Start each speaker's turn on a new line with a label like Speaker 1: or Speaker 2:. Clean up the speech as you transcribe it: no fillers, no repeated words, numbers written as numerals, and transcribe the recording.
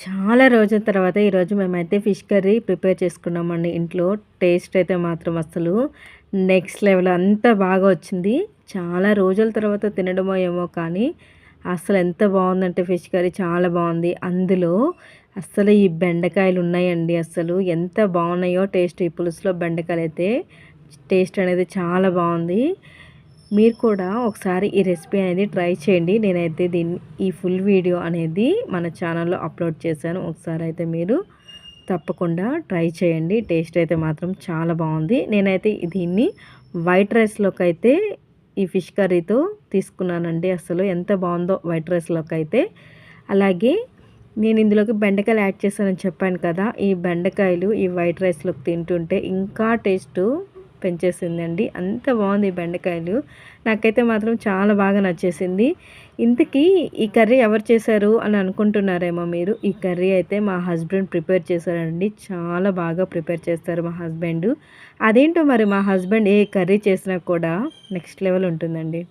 Speaker 1: చాలా రోజుల తర్వాత ఈరోజు మేమైతే ఫిష్ కర్రీ ప్రిపేర్ చేసుకున్నామండి ఇంట్లో. టేస్ట్ అయితే మాత్రం అసలు నెక్స్ట్ లెవెల్ అంత బాగా వచ్చింది. చాలా రోజుల తర్వాత తినడమో ఏమో కానీ అసలు ఎంత బావుందంటే ఫిష్ కర్రీ చాలా బావుంది. అందులో అస్సలు ఈ బెండకాయలు ఉన్నాయండి అసలు ఎంత బావున్నాయో టేస్ట్ ఈ పులుసులో బెండకాయలైతే టేస్ట్ అనేది చాలా బావుంది. మీరు కూడా ఒకసారి ఈ రెసిపీ అనేది ట్రై చేయండి. నేనైతే ఈ ఫుల్ వీడియో అనేది మన ఛానల్‌లో అప్‌లోడ్ చేశాను. ఒకసారి అయితే మీరు తప్పకుండా ట్రై చేయండి. టేస్ట్ అయితే మాత్రం చాలా బావుంది. నేనైతే దీన్ని వైట్ రైస్‌లోకైతే ఈ ఫిష్ కర్రీతో తీసుకున్నానండి. అసలు ఎంత బావుందో వైట్ రైస్‌లోకైతే. అలాగే నేను ఇందులోకి బెండకాయలు యాడ్ చేశానని చెప్పాను కదా! ఈ బెండకాయలు ఈ వైట్ రైస్‌లోకి తింటుంటే ఇంకా టేస్టు పెంచేసిందండి. అంత బావుంది ఈ బెండకాయలు. నాకైతే మాత్రం చాలా బాగా నచ్చేసింది. ఇంతకీ ఈ కర్రీ ఎవరు చేశారు అని అనుకుంటున్నారేమో మీరు. ఈ కర్రీ అయితే మా హస్బెండ్ ప్రిపేర్ చేశారండి. చాలా బాగా ప్రిపేర్ చేస్తారు మా హస్బెండు. అదేంటో మరి మా హస్బెండ్ ఏ కర్రీ చేసినా కూడా నెక్స్ట్ లెవెల్ ఉంటుందండి.